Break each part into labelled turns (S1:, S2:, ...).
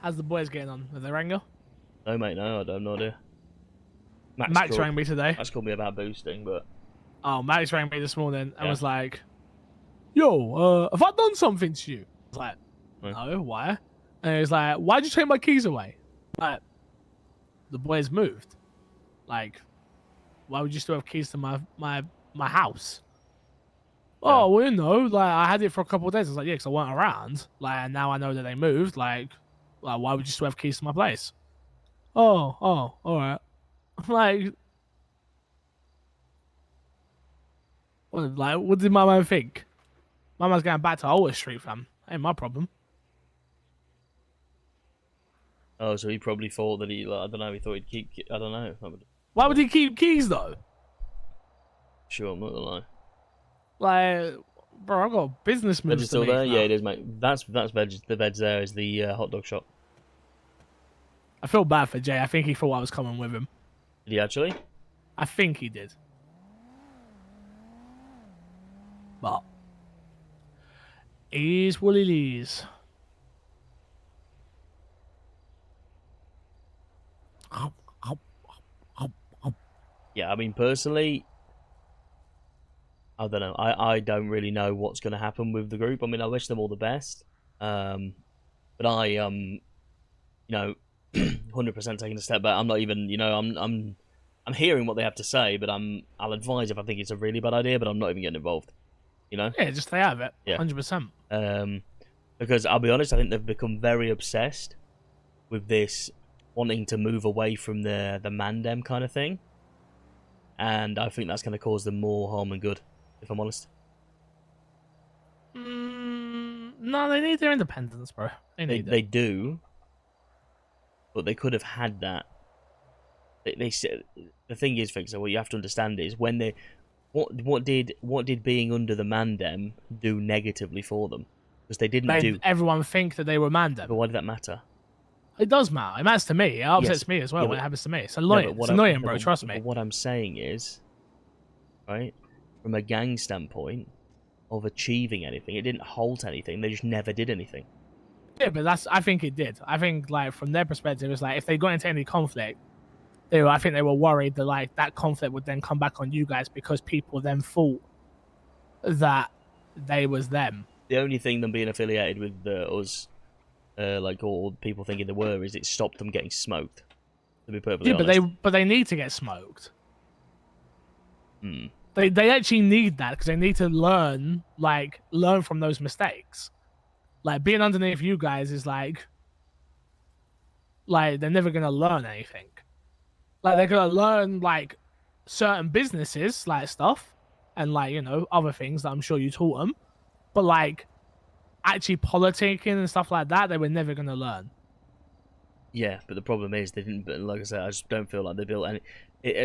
S1: How's the boys getting on? Are they rang you?
S2: No, mate, no, I have no idea.
S1: Max rang me today.
S2: Max called me about boosting, but...
S1: Oh, Max rang me this morning and was like, yo, have I done something to you? I was like, no, why? And he was like, why'd you take my keys away? Like, the boys moved. Like, why would you still have keys to my house? Yeah. Oh, well, you know, like, I had it for a couple of days. I was like, yeah, because I weren't around. Like, and now I know that they moved. Like, why would you still have keys to my place? Oh, all right. Like, what did my man think? My man's going back to Old Street, fam. Ain't my problem.
S2: Oh, so he probably thought that he, like, I don't know, he thought he'd keep, I don't know.
S1: Why would he keep keys, though?
S2: Sure, I'm not gonna lie.
S1: Like, bro, I got business moves.
S2: Veg is still there? Yeah, it is, mate. That's veg. The veg there is the hot dog shop.
S1: I feel bad for Jay. I think he thought I was coming with him.
S2: Did he actually?
S1: I think he did. But it is what it is.
S2: Yeah, I mean, personally, I don't know. I don't really know what's going to happen with the group. I mean, I wish them all the best. But I, you know, 100% taking a step back. I'm not even, you know, I'm hearing what they have to say, but I'll advise if I think it's a really bad idea, but I'm not even getting involved. You know?
S1: Yeah, just stay out of it.
S2: Yeah.
S1: 100%.
S2: Because I'll be honest, I think they've become very obsessed with this wanting to move away from the Mandem kind of thing. And I think that's going to cause them more harm than good, if I'm honest.
S1: No, they need their independence, bro.
S2: They do, but they could have had that. They said the thing is, Fixer, what you have to understand is when they, what did being under the Mandem do negatively for them? Because they didn't do.
S1: Everyone think that they were Mandem.
S2: But why did that matter?
S1: It does matter. It matters to me. It upsets me as well when it happens to me. It's annoying. It's annoying, bro. Trust me.
S2: What I'm saying is, right, from a gang standpoint of achieving anything, it didn't halt anything. They just never did anything.
S1: Yeah, but I think it did. I think, like, from their perspective, it's like if they got into any conflict, I think they were worried that, like, that conflict would then come back on you guys because people then thought that they was them.
S2: The only thing them being affiliated with us, like all people thinking they were, is it stopped them getting smoked. To be perfectly honest.
S1: But they need to get smoked. They actually need that because they need to learn from those mistakes. Like, being underneath you guys is like they're never gonna learn anything. Like, they're gonna learn like certain businesses, like stuff, and like, you know, other things that I'm sure you taught them, but like actually politicking and stuff like that, they were never gonna learn.
S2: Yeah, but the problem is they didn't. Like I said, I just don't feel like they built any.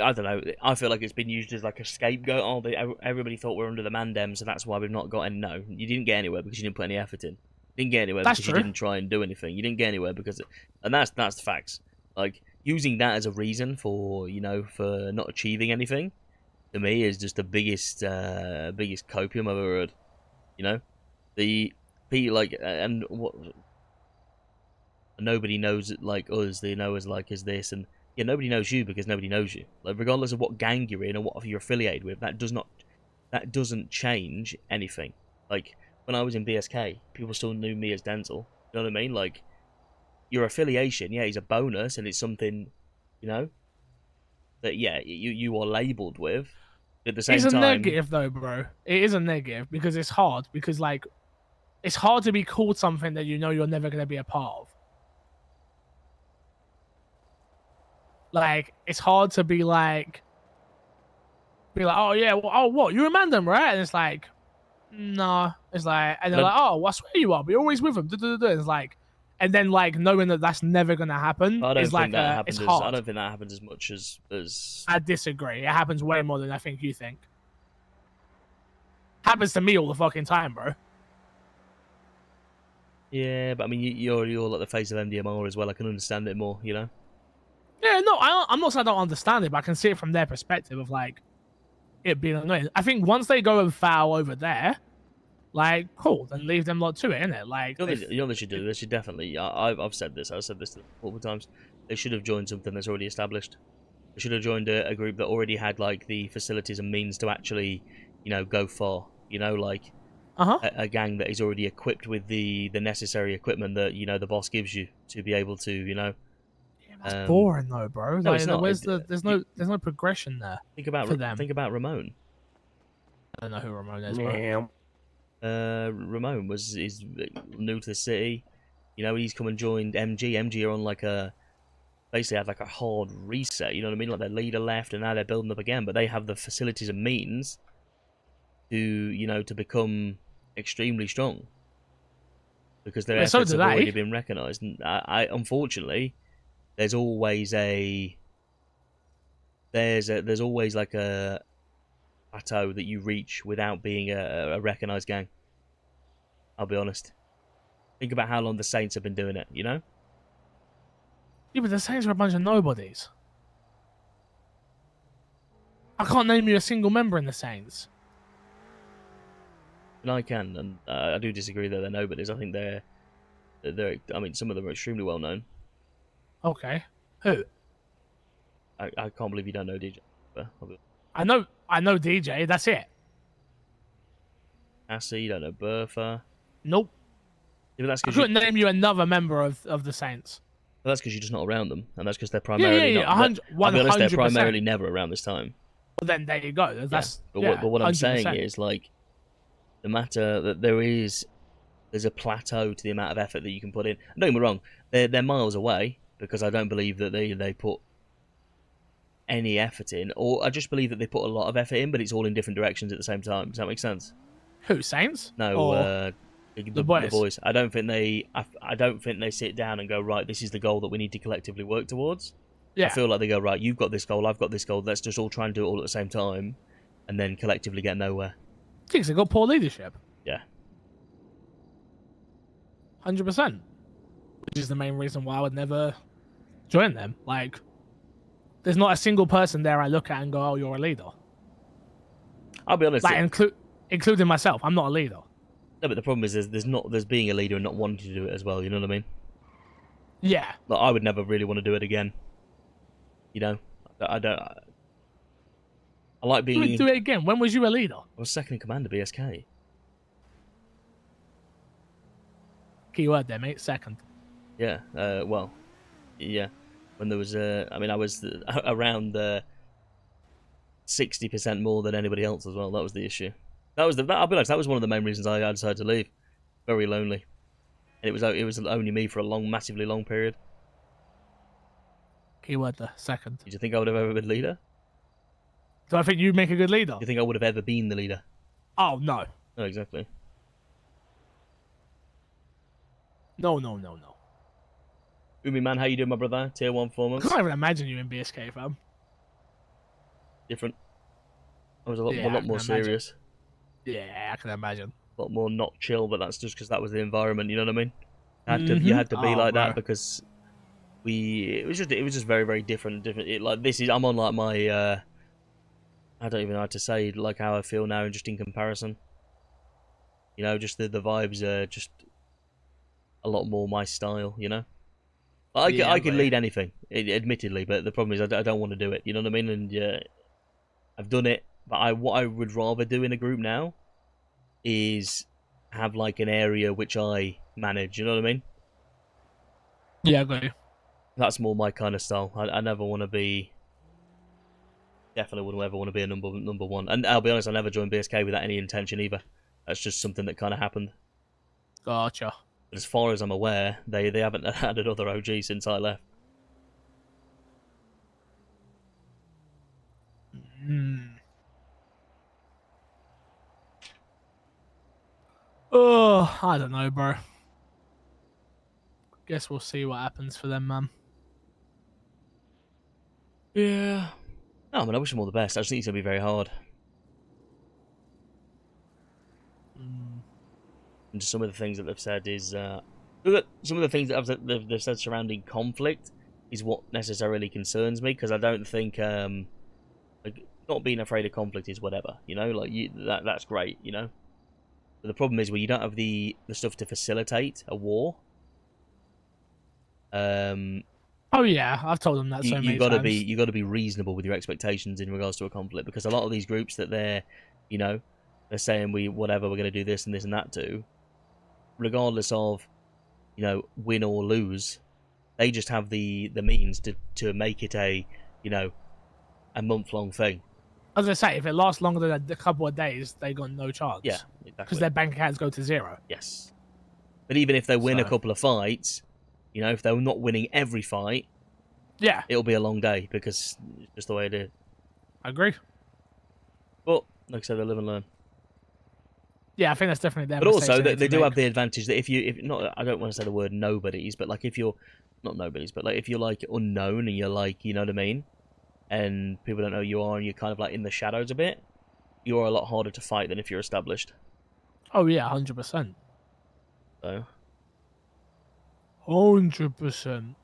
S2: I don't know. I feel like it's been used as like a scapegoat. Oh, everybody thought we were under the Mandem, so that's why we've not got any. No, you didn't get anywhere because you didn't put any effort in. You didn't get anywhere because you didn't try and do anything. You didn't get anywhere because, and that's the facts. Like, using that as a reason for, you know, for not achieving anything, to me is just the biggest copium I've ever heard. You know, like, and what. Nobody knows it like us. They know us like as this, and yeah, nobody knows you because nobody knows you. Like, regardless of what gang you're in or what you're affiliated with, that doesn't change anything. Like, when I was in BSK, people still knew me as Denzel. You know what I mean? Like, your affiliation, yeah, is a bonus, and it's something, you know, that yeah, you are labelled with. At the same time,
S1: it's a negative though, bro. It is a negative because it's hard. Because, like, it's hard to be called something that you know you're never going to be a part of. Like, it's hard to be like, oh yeah, well, oh what, you're a Mandem, right? And it's like, no. It's like, and they're like, oh, I swear you are, but you're always with them. It's like, and then like knowing that that's never gonna happen is like, it's hard.
S2: I don't think that happens as much as.
S1: I disagree. It happens way more than I think you think. Happens to me all the fucking time, bro.
S2: Yeah, but I mean, you're like the face of MDMR as well. I can understand it more, you know.
S1: Yeah, no, I'm not saying I don't understand it, but I can see it from their perspective of like it being annoying. I think once they go and foul over there, like, cool, then leave them lot to it, innit? Like,
S2: you know what they should do? They should definitely. I've said this. I've said this multiple times. They should have joined something that's already established. They should have joined a group that already had like the facilities and means to actually, go far. Like a gang that is already equipped with the necessary equipment that the boss gives you to be able to
S1: Yeah, that's boring though, bro.
S2: No,
S1: like,
S2: it's not.
S1: There's no progression there. For them.
S2: Think about Ramon.
S1: I don't know who Ramon is, bro.
S2: Ramon is new to the city. He's come and joined MG. MG are on like basically had like a hard reset. You know what I mean? Like their leader left, and now they're building up again. But they have the facilities and means to become extremely strong because their efforts have already been recognised. And I unfortunately, there's always like a plateau that you reach without being a recognised gang. I'll be honest. Think about how long the Saints have been doing it,
S1: Yeah, but the Saints are a bunch of nobodies. I can't name you a single member in the Saints.
S2: And I can, and I do disagree that they're nobodies. I think they're. I mean, some of them are extremely well known.
S1: Okay, who?
S2: I can't believe you don't know DJ.
S1: I know DJ. That's it.
S2: Cassie, you don't know Bertha.
S1: Nope.
S2: Yeah, that's
S1: I couldn't name you another member of the Saints.
S2: Well, that's because you're just not around them, and that's because they're primarily not.
S1: 100%.
S2: I'll be honest, they're primarily never around this time.
S1: Well, then there you go. That's
S2: but what I'm saying is, like, the matter that there's a plateau to the amount of effort that you can put in. Don't get me wrong, they're miles away because I don't believe that they put any effort in, or I just believe that they put a lot of effort in, but it's all in different directions at the same time. Does that make sense?
S1: Who, Saints?
S2: No, the boys. I don't think they sit down and go, right, this is the goal that we need to collectively work towards. Yeah. I feel like they go, right, you've got this goal, I've got this goal, let's just all try and do it all at the same time, and then collectively get nowhere.
S1: Because they got poor leadership.
S2: Yeah.
S1: 100%. Which is the main reason why I would never join them. Like, there's not a single person there I look at and go, oh, you're a leader.
S2: I'll be honest.
S1: Like, including myself, I'm not a leader.
S2: No, but the problem is there's being a leader and not wanting to do it as well, you know what I mean?
S1: Yeah.
S2: Like, I would never really want to do it again. I don't... I like being...
S1: Do it again. When was you a leader?
S2: I was second in command of BSK.
S1: Keyword there, mate. Second.
S2: Yeah. Well, yeah. When there was I mean, I was around 60% more than anybody else as well. That was the issue. I'll be honest, that was one of the main reasons I decided to leave. Very lonely. And it was only me for a massively long period.
S1: Keyword there. Second.
S2: Did you think I would have ever been leader?
S1: Do I think you'd make a good leader?
S2: Do you think I would have ever been the leader?
S1: Oh, no.
S2: No, exactly.
S1: No.
S2: Umi, man, how you doing, my brother? Tier 1 performance.
S1: I can't even imagine you in BSK, fam.
S2: Different. I was a lot more serious.
S1: Yeah, I can imagine.
S2: A lot more not chill, but that's just because that was the environment, you know what I mean? You had to be like that because it was just very, very different. I'm on like my I don't even know how to say like how I feel now, just in comparison. Just the vibes are just a lot more my style, I could lead anything, admittedly, but the problem is I don't want to do it, you know what I mean? And I've done it, but what I would rather do in a group now is have like an area which I manage, you know what I mean?
S1: Yeah, I got you.
S2: That's more my kind of style. I never want to be... Definitely wouldn't ever want to be a number one. And I'll be honest, I never joined BSK without any intention either. That's just something that kind of happened.
S1: Gotcha.
S2: But as far as I'm aware, they haven't had another OG since I left.
S1: Oh, I don't know, bro. Guess we'll see what happens for them, man.
S2: Yeah. No, I mean, I wish them all the best. I just think it's going to be very hard. And just some of the things that they've said is... some of the things that they've said surrounding conflict is what necessarily concerns me, because I don't think... like, not being afraid of conflict is whatever, Like, that's great, But the problem is when you don't have the stuff to facilitate a war.
S1: Oh yeah, I've told them that so many times.
S2: You got to be reasonable with your expectations in regards to a conflict, because a lot of these groups that they're saying we're going to do this and this and that to, regardless of win or lose, they just have the means to make it a month-long thing.
S1: As I say, if it lasts longer than a couple of days, they got no chance.
S2: Yeah, exactly.
S1: Because their bank accounts go to zero.
S2: Yes. But even if they win a couple of fights, if they're not winning every fight,
S1: yeah,
S2: it'll be a long day because it's just the way it is.
S1: I agree.
S2: But like I said, they live and learn.
S1: Yeah, I think that's definitely them.
S2: But also, they do have the advantage that if not, I don't want to say the word nobodies, but like if you're not nobodies, but like if you're like unknown and you're like, you know what I mean, and people don't know who you are and you're kind of like in the shadows a bit, you're a lot harder to fight than if you're established.
S1: Oh yeah, 100%.
S2: So.
S1: 100%.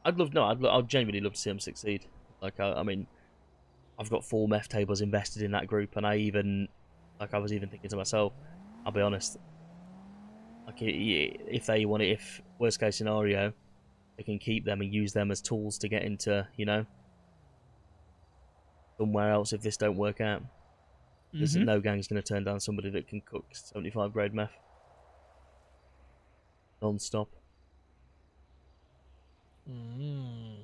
S2: I'd genuinely love to see them succeed. Like, I mean, I've got 4 meth tables invested in that group, and I was even thinking to myself, I'll be honest, like, if worst case scenario, they can keep them and use them as tools to get into, somewhere else if this don't work out. Because no gang's going to turn down somebody that can cook 75 grade meth. Non-stop.
S1: You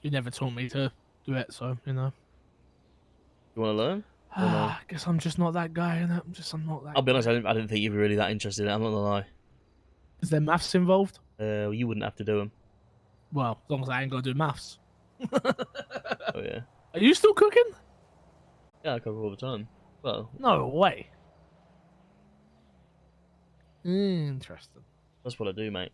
S1: never taught me to do it, so,
S2: You want to learn?
S1: I guess I'm just not that guy, innit? I'm not that
S2: I'll be honest, I didn't think you'd be really that interested in it, I'm not going to lie.
S1: Is there maths involved?
S2: You wouldn't have to do them.
S1: Well, as long as I ain't got to do maths.
S2: Oh, yeah.
S1: Are you still cooking?
S2: Yeah, I cook all the time. Well...
S1: No way. Interesting.
S2: That's what I do, mate.